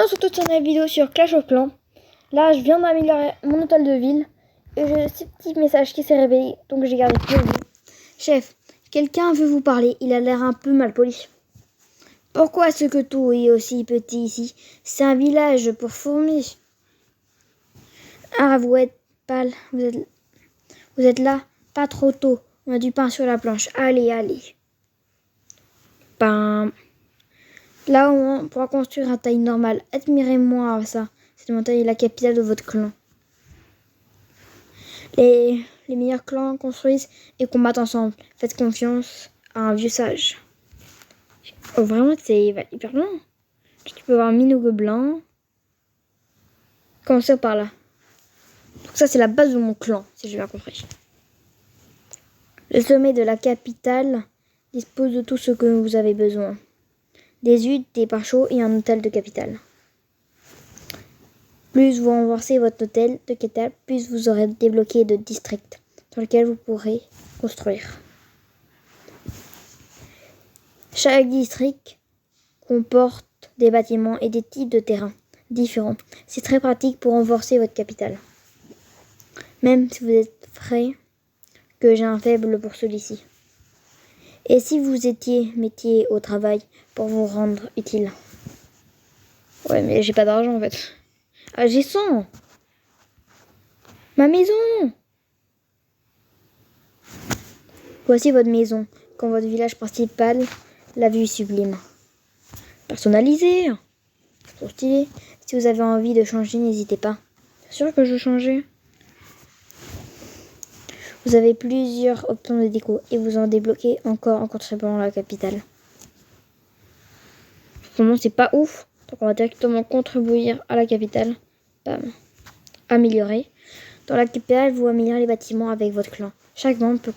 Alors sur toute cette vidéo sur Clash of Clans. Là je viens d'améliorer mon hôtel de ville. Et j'ai ce petit message qui s'est réveillé. Donc j'ai gardé pour vous. Chef, quelqu'un veut vous parler. Il a l'air un peu mal poli. Pourquoi est-ce que tout est aussi petit ici? C'est un village pour fourmis. Ah, vous êtes pâle. Vous êtes là? Pas trop tôt. On a du pain sur la planche. Allez, allez. Bam. Là, on pourra construire à taille normale. Admirez-moi ça. Cette montagne est la capitale de votre clan. Les meilleurs clans construisent et combattent ensemble. Faites confiance à un vieux sage. Oh, vraiment, c'est hyper loin. Tu peux voir mine au gobelin. Commencer par là. Donc ça, c'est la base de mon clan, si j'ai bien compris. Le sommet de la capitale dispose de tout ce que vous avez besoin. Des huttes, des pains chauds et un hôtel de capitale. Plus vous renforcez votre hôtel de capitale, plus vous aurez débloqué de districts dans lesquels vous pourrez construire. Chaque district comporte des bâtiments et des types de terrains différents. C'est très pratique pour renforcer votre capitale. Même si vous êtes frais, que j'ai un faible pour celui-ci. Et si vous mettiez au travail pour vous rendre utile? Ouais, mais j'ai pas d'argent en fait. Ah, j'ai 100. Ma maison. Voici votre maison. Quand votre village principal, la vue est sublime. Personnalisé. Trop stylé. Si vous avez envie de changer, n'hésitez pas. C'est sûr que je veux changer. Vous avez plusieurs options de déco et vous en débloquez encore en contribuant à la capitale. Vraiment, c'est pas ouf. Donc on va directement contribuer à la capitale. Bam. Améliorer. Dans la capitale, vous améliorez les bâtiments avec votre clan. Chaque membre peut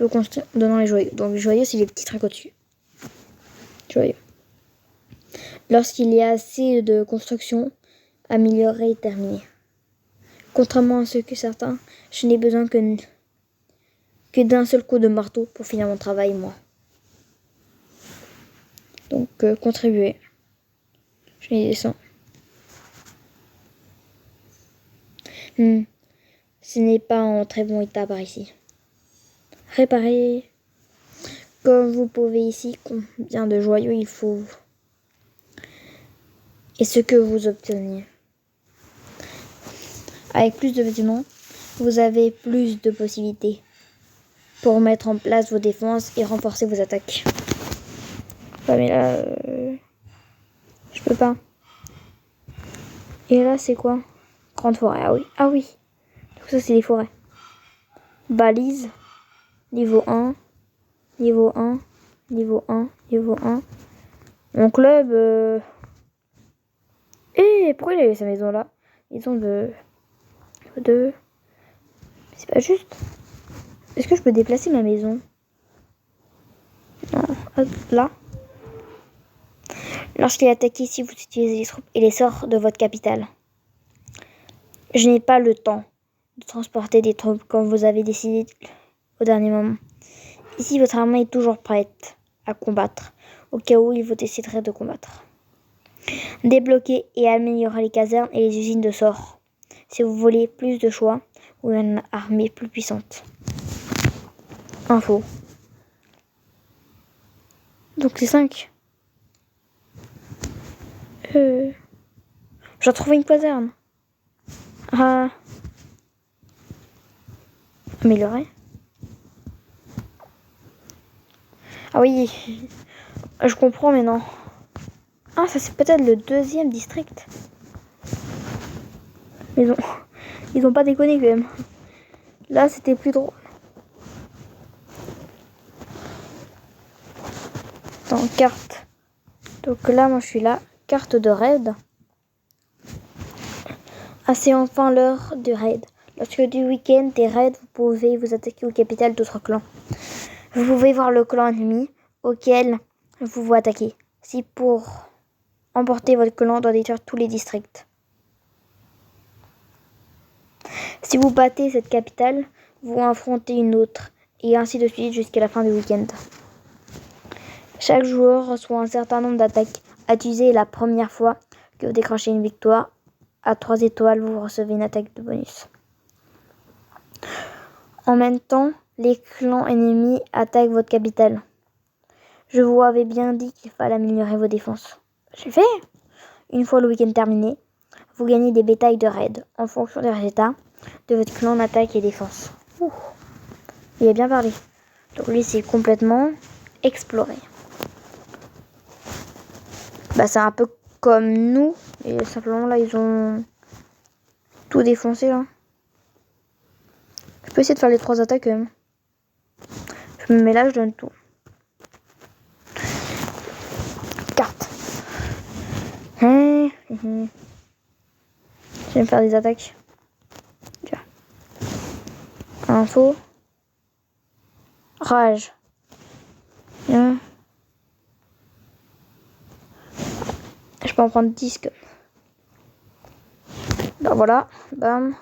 construire donnant les joyaux. Donc les joyaux, c'est les petits trucs au-dessus. Joyaux. Lorsqu'il y a assez de construction, améliorer et terminer. Contrairement à ce que certains, je n'ai besoin que d'un seul coup de marteau pour finir mon travail, moi. Donc, contribuer. Je les descends. Ce n'est pas en très bon état par ici. Réparer. Comme vous pouvez ici, combien de joyaux il faut. Et ce que vous obtenez. Avec plus de bâtiments, vous avez plus de possibilités pour mettre en place vos défenses et renforcer vos attaques. Ouais, mais là, je peux pas. Et là, c'est quoi? Grande forêt, ah oui. Ah oui. Tout ça, c'est des forêts. Balise. Niveau 1. Niveau 1. Niveau 1. Niveau 1. Mon club... Eh, pourquoi il a eu sa maison là? Maison de... C'est pas juste. Est-ce que je peux déplacer ma maison? Non. Hop, là. Lorsqu'il est attaqué, si vous utilisez les troupes et les sorts de votre capitale. Je n'ai pas le temps de transporter des troupes comme vous avez décidé au dernier moment. Ici, votre armée est toujours prête à combattre, au cas où il vous déciderait de combattre. Débloquer et améliorer les casernes et les usines de sorts, si vous voulez plus de choix ou une armée plus puissante. Info. Donc c'est 5. J'ai retrouvé une caserne. Ah. Améliorer. Ah oui. Je comprends maintenant. Ah, ça c'est peut-être le deuxième district. Mais ils ont pas déconné quand même. Là, c'était plus drôle. Dans carte. Donc là, moi je suis là. Carte de raid. Ah, c'est enfin l'heure du raid. Lorsque du week-end des raids, vous pouvez vous attaquer aux capitales d'autres clans. Vous pouvez voir le clan ennemi auquel vous vous attaquez. Si pour emporter votre clan doit détruire tous les districts. Si vous battez cette capitale, vous affrontez une autre, et ainsi de suite jusqu'à la fin du week-end. Chaque joueur reçoit un certain nombre d'attaques à utiliser la première fois que vous décrochez une victoire. À 3 étoiles, vous recevez une attaque de bonus. En même temps, les clans ennemis attaquent votre capitale. Je vous avais bien dit qu'il fallait améliorer vos défenses. J'ai fait. Une fois le week-end terminé, vous gagnez des bétails de raid en fonction des résultats de votre clan en attaque et défense. Ouh. Il a bien parlé. Donc lui, c'est complètement exploré. Bah, c'est un peu comme nous. Et simplement, là, ils ont tout défoncé, là. Je peux essayer de faire les 3 attaques, quand même. Je me mets là, je donne tout. Carte. Je vais me faire des attaques. Tiens. Info. Rage. Bien. Je peux en prendre 10. Bah voilà. Bam.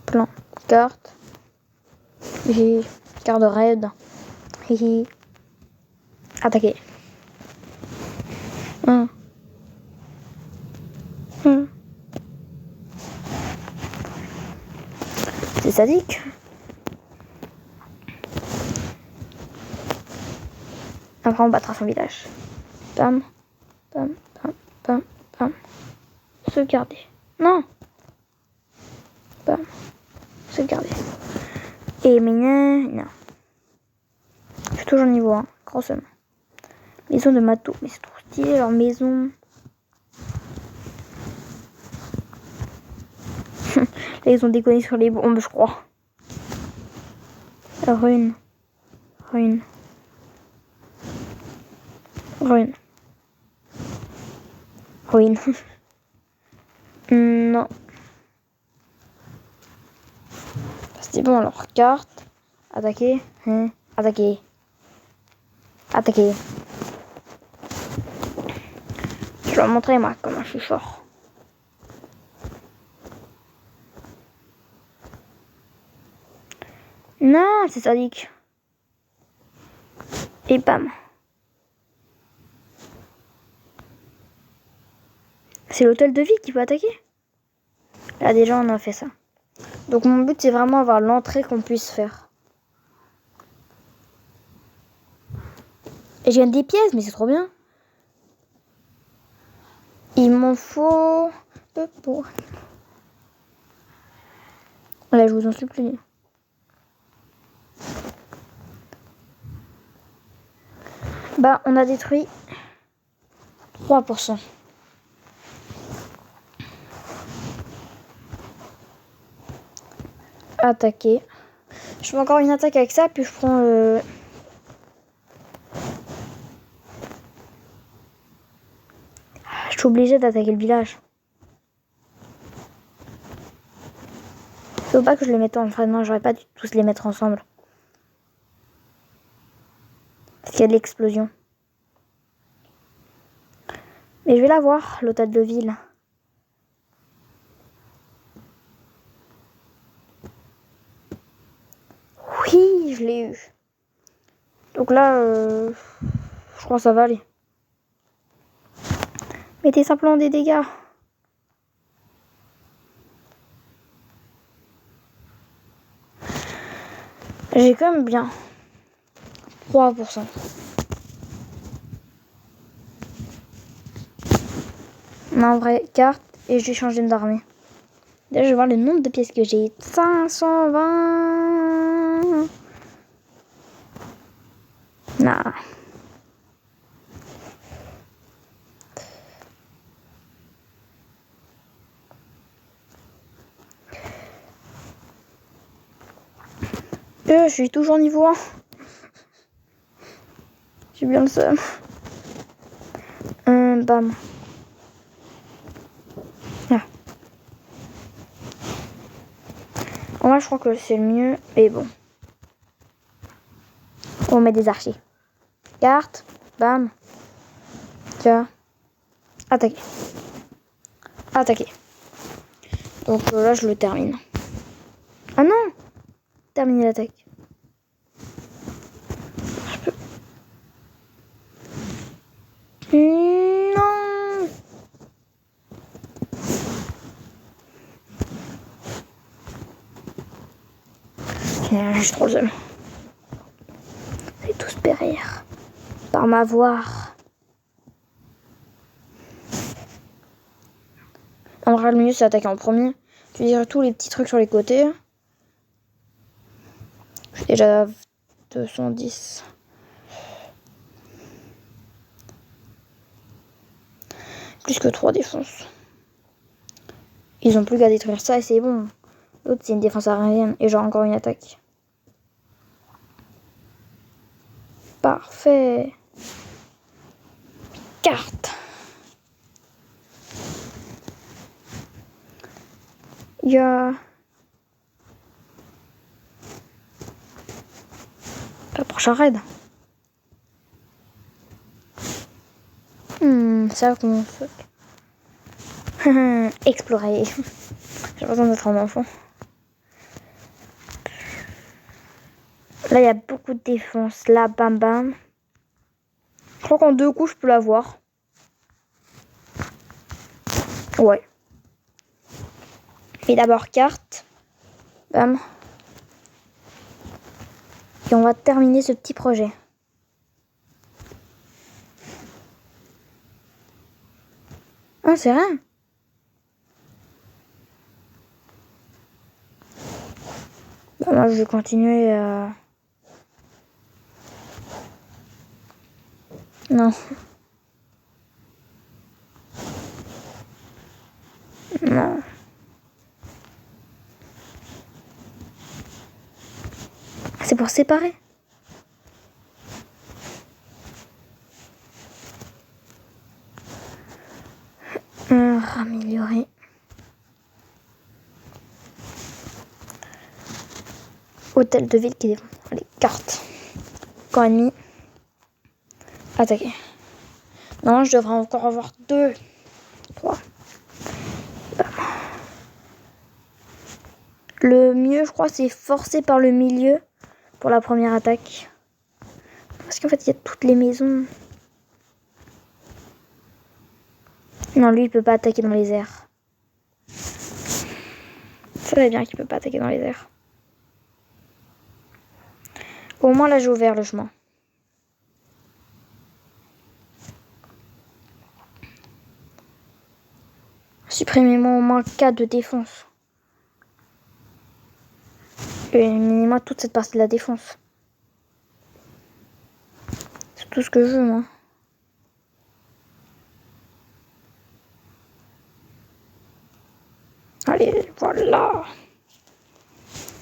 Plan. Carte. Hihi. Carte de raid. Hihi. Attaquer. C'est sadique. Après, on battra son village. Bam. Bam. Bam. Bam. Bam. Sauvegarder. Non. Bam. Sauvegarder. Et maintenant, non. Je suis toujours niveau 1. Grossement. Maison de Mato. Mais c'est trop stylé leur maison. Là, ils ont déconné sur les bombes, je crois. Rune. Rune. Rune. Ruine. Non. C'était bon alors. Carte. Attaquer. Attaquer. Attaquer. Je vais vous montrer moi comment je suis fort. Non, c'est sadique. Et bam. C'est l'hôtel de vie qui peut attaquer. Là déjà on a fait ça. Donc mon but c'est vraiment avoir l'entrée qu'on puisse faire. Et je gagne des pièces, mais c'est trop bien. Il m'en faut peu pour. Là je vous en supplie. Bah on a détruit 3%. Attaquer. Je fais encore une attaque avec ça, puis je prends le... Je suis obligée d'attaquer le village. Faut pas que je les mette en frein, j'aurais pas dû tous les mettre ensemble. Parce qu'il y a de l'explosion. Mais je vais la voir, l'hôtel de ville. Oui, je l'ai eu. Donc là, je crois que ça va aller. Mettez simplement des dégâts. J'ai quand même bien 3%. Ma vraie carte et je vais changer d'armée. Déjà, je vais voir le nombre de pièces que j'ai. 520. Non. Je suis toujours niveau 1. J'ai bien le seum. Bam. Ah. Moi, je crois que c'est le mieux. Mais bon. On met des archers. Carte. Bam. Tiens. Attaquer. Attaquer. Donc là, je le termine. Ah non! Terminer l'attaque. Je peux... Non! J'ai trop le seum. Vous allez tous périr par m'avoir. En vrai, le mieux c'est attaquer en premier. Tu dirais tous les petits trucs sur les côtés. J'ai déjà 210. Plus que 3 défenses. Ils ont plus qu'à détruire ça et c'est bon. L'autre c'est une défense aérienne et genre encore une attaque. Parfait. Carte. Il y a... le prochain raid. Ça qu'on fait. Explorer. J'ai besoin d'être un enfant. Là, il y a beaucoup de défense. Là, bam bam. Je crois qu'en 2 coups, je peux l'avoir. Ouais. Et d'abord, carte. Bam. Et on va terminer ce petit projet. Ah, c'est rien. Bah, moi, je vais continuer à... Non. Non. C'est pour séparer. Améliorer. Hôtel de ville qui est... Allez, carte. Camp ennemi. Attaquer. Non, je devrais encore avoir 2. 3. Le mieux, je crois, c'est forcer par le milieu pour la première attaque. Parce qu'en fait, il y a toutes les maisons. Non, lui, il peut pas attaquer dans les airs. Ça va bien qu'il peut pas attaquer dans les airs. Au moins, là, j'ai ouvert le chemin. Supprimez-moi au moins 4 de défense. Et éliminez-moi toute cette partie de la défense. C'est tout ce que je veux, moi. Allez, voilà.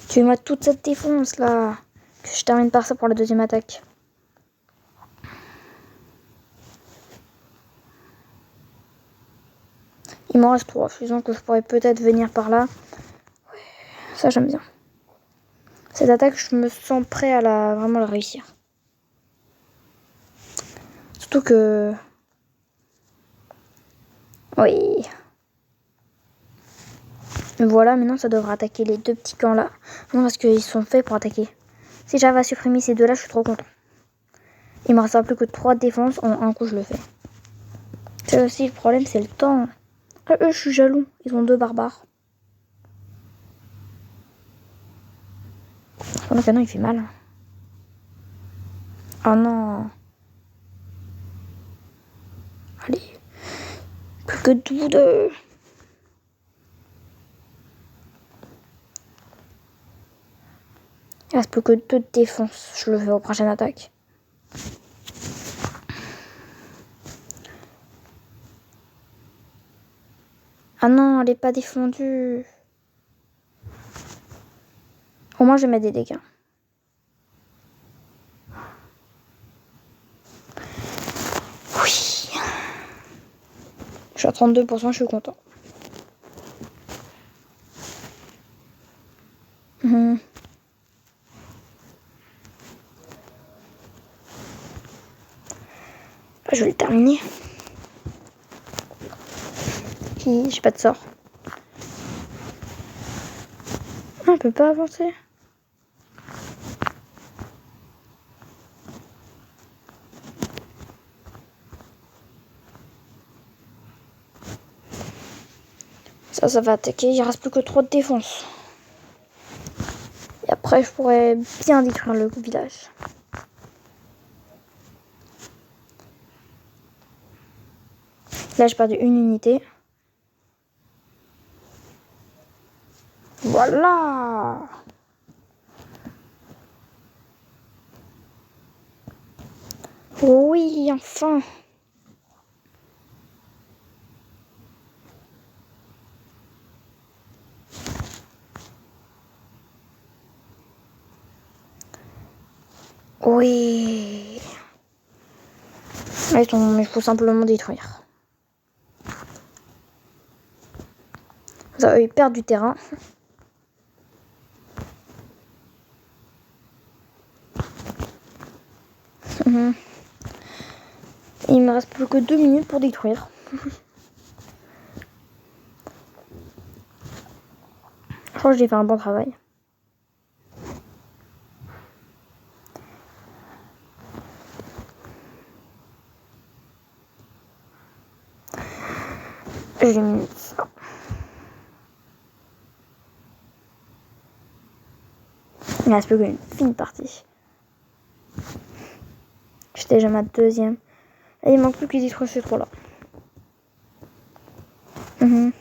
Tuez-moi toute cette défense, là. Que je termine par ça pour la deuxième attaque. Il m'en reste 3 fusons que je pourrais peut-être venir par là. Ouais, ça, j'aime bien. Cette attaque, je me sens prêt à vraiment la réussir. Surtout que... Oui. Voilà, maintenant ça devrait attaquer les 2 petits camps là. Non, parce qu'ils sont faits pour attaquer. Si j'arrive à supprimer ces 2 là, je suis trop content. Il me restera plus que 3 défenses. En un coup, je le fais. C'est aussi le problème, c'est le temps. Ah, eux, je suis jaloux. Ils ont 2 barbares. Le canon, il fait mal. Oh non. Allez. Plus que 12. Il reste plus que 2 de défense. Je le fais aux prochaines attaques. Ah non, elle est pas défendue. Au moins, je vais mettre des dégâts. Oui. Je suis à 32%, je suis content. Je vais le terminer. J'ai pas de sort. On peut pas avancer. Ça va attaquer. Il reste plus que 3 de défense. Et après, Après, je pourrais bien détruire le village. Là, j'ai perdu une unité. Voilà. Oui, enfin. Oui. Il faut simplement détruire. Ça, ils perdent du terrain. Il me reste plus que 2 minutes pour détruire. Je crois que j'ai fait un bon travail. J'ai mis ça. Il ne reste plus qu'une fine partie. J'étais déjà ma deuxième. Et il manque plus que détruire ces trois-là. Je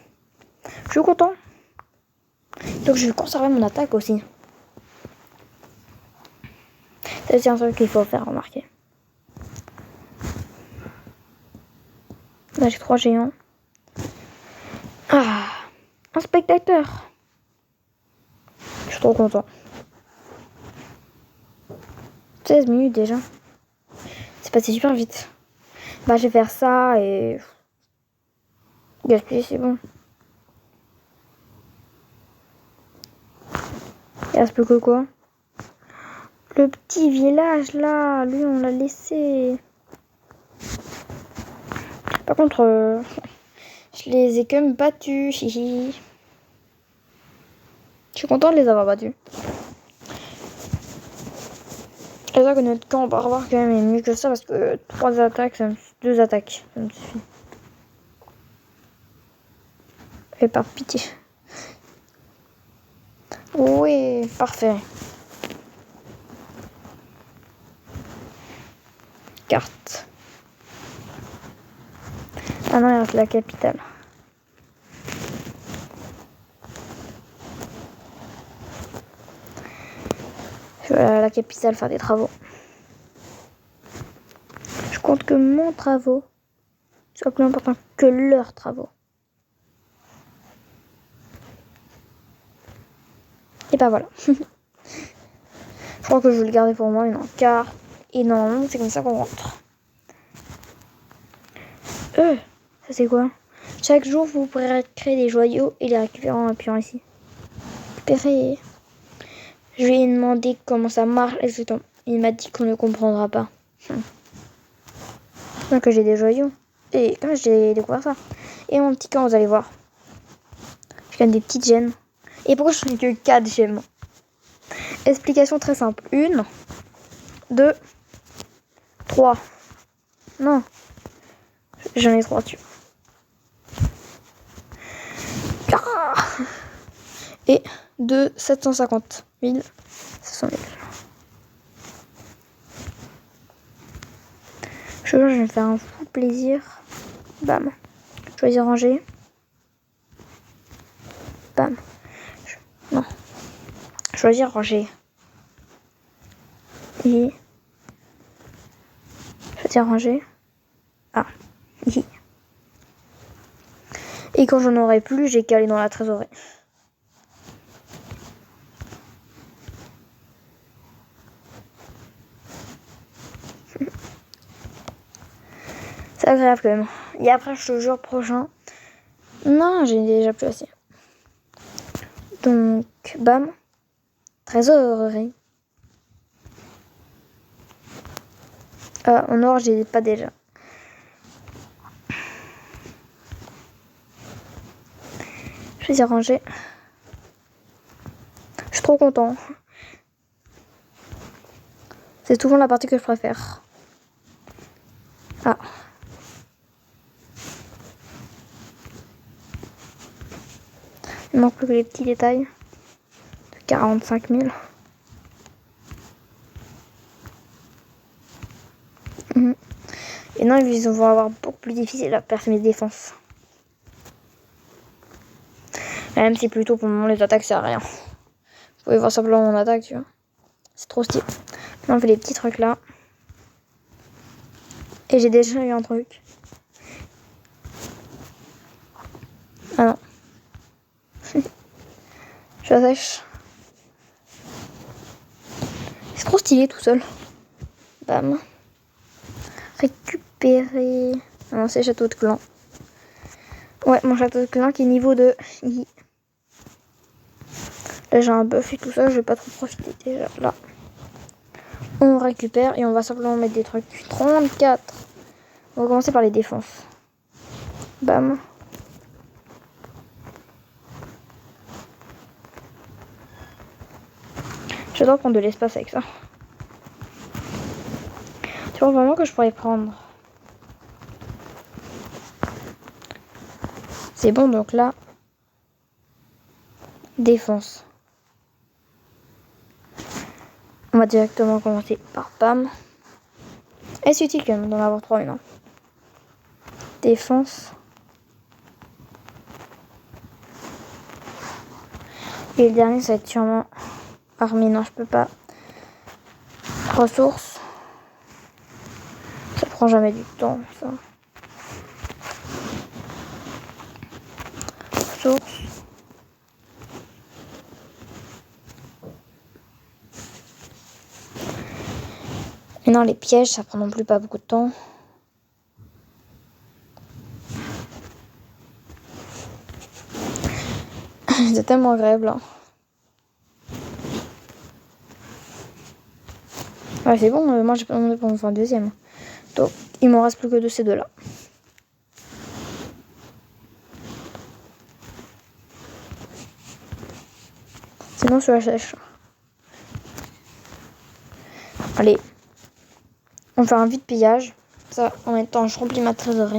suis content. Donc je vais conserver mon attaque aussi. C'est un truc qu'il faut faire remarquer. Là j'ai 3 géants. Ah, un spectateur. Je suis trop content. 16 minutes déjà. C'est passé super vite. Bah je vais faire ça et... gaspiller, c'est bon. Il reste plus que quoi? Le petit village là, lui on l'a laissé. Par contre, je les ai quand même battus. Chichi. Je suis content de les avoir battus. J'espère que notre camp barbare quand même est mieux que ça parce que 3 attaques, 2 attaques, ça me suffit. Et par pitié. Oui, parfait. Carte. Ah non, il reste la capitale. Je vais à la capitale faire des travaux. Je compte que mon travaux soit plus important que leurs travaux. Et bah voilà. Je crois que je vais le garder pour moi, une carte. Et normalement, c'est comme ça qu'on rentre. Ça c'est quoi? Chaque jour, vous pourrez créer des joyaux et les récupérer en appuyant ici. Récupérer. Je lui ai demandé comment ça marche exactement. Il m'a dit qu'on ne comprendra pas. Donc j'ai des joyaux. Et quand j'ai découvert ça. Et mon petit camp, vous allez voir. Je gagne des petites gemmes. Et pourquoi je n'ai que 4 gemmes? Explication très simple. 1, 2, 3. Non. J'en ai 3 dessus. Et 2, 750 000. 500 000. Je vais me faire un fou plaisir. Bam. Choisir ranger. Bam. Non. Choisir ranger. Et... choisir ranger. Ah. Et quand j'en aurai plus, j'ai qu'à aller dans la trésorerie. C'est agréable quand même. Et après, je te jure, prochain. Non, j'ai déjà plus assez. Donc, bam. Trésorerie. En or, j'ai pas déjà. Je vais y ranger. Je suis trop content. C'est souvent la partie que je préfère. Ah. Il manque plus que les petits détails. De 45 000. Maintenant, ils vont avoir beaucoup plus difficile à percer mes défenses. Même si plutôt pour le moment les attaques c'est rien. Vous pouvez voir simplement mon attaque, tu vois. C'est trop stylé. Maintenant on fait les petits trucs là. Et j'ai déjà eu un truc. Ah non. Je sèche. C'est trop stylé tout seul. Bam. Récupérer. Ah non, c'est château de clan. Ouais, mon château de clan qui est niveau 2. Là j'ai un buff et tout ça, je vais pas trop profiter déjà. Là. On récupère et on va simplement mettre des trucs. 34. On va commencer par les défenses. Bam. J'adore prendre de l'espace avec ça. Tu vois vraiment que je pourrais prendre. C'est bon, donc là. Défense. On va directement commencer par Pam. Est-ce utile quand même d'en avoir 3 maintenant? Défense. Et le dernier, ça va être sûrement armée. Non, je peux pas. Ressources. Ça prend jamais du temps, ça. Ressources. Et non, les pièges, ça prend non plus pas beaucoup de temps. C'est tellement agréable. Hein. Ouais, c'est bon, moi j'ai pas demandé pour me faire un deuxième. Donc, il m'en reste plus que de ces deux-là. Sinon, je la sèche. Allez. On fait un vide pillage. Ça, en même temps, je remplis ma trésorerie.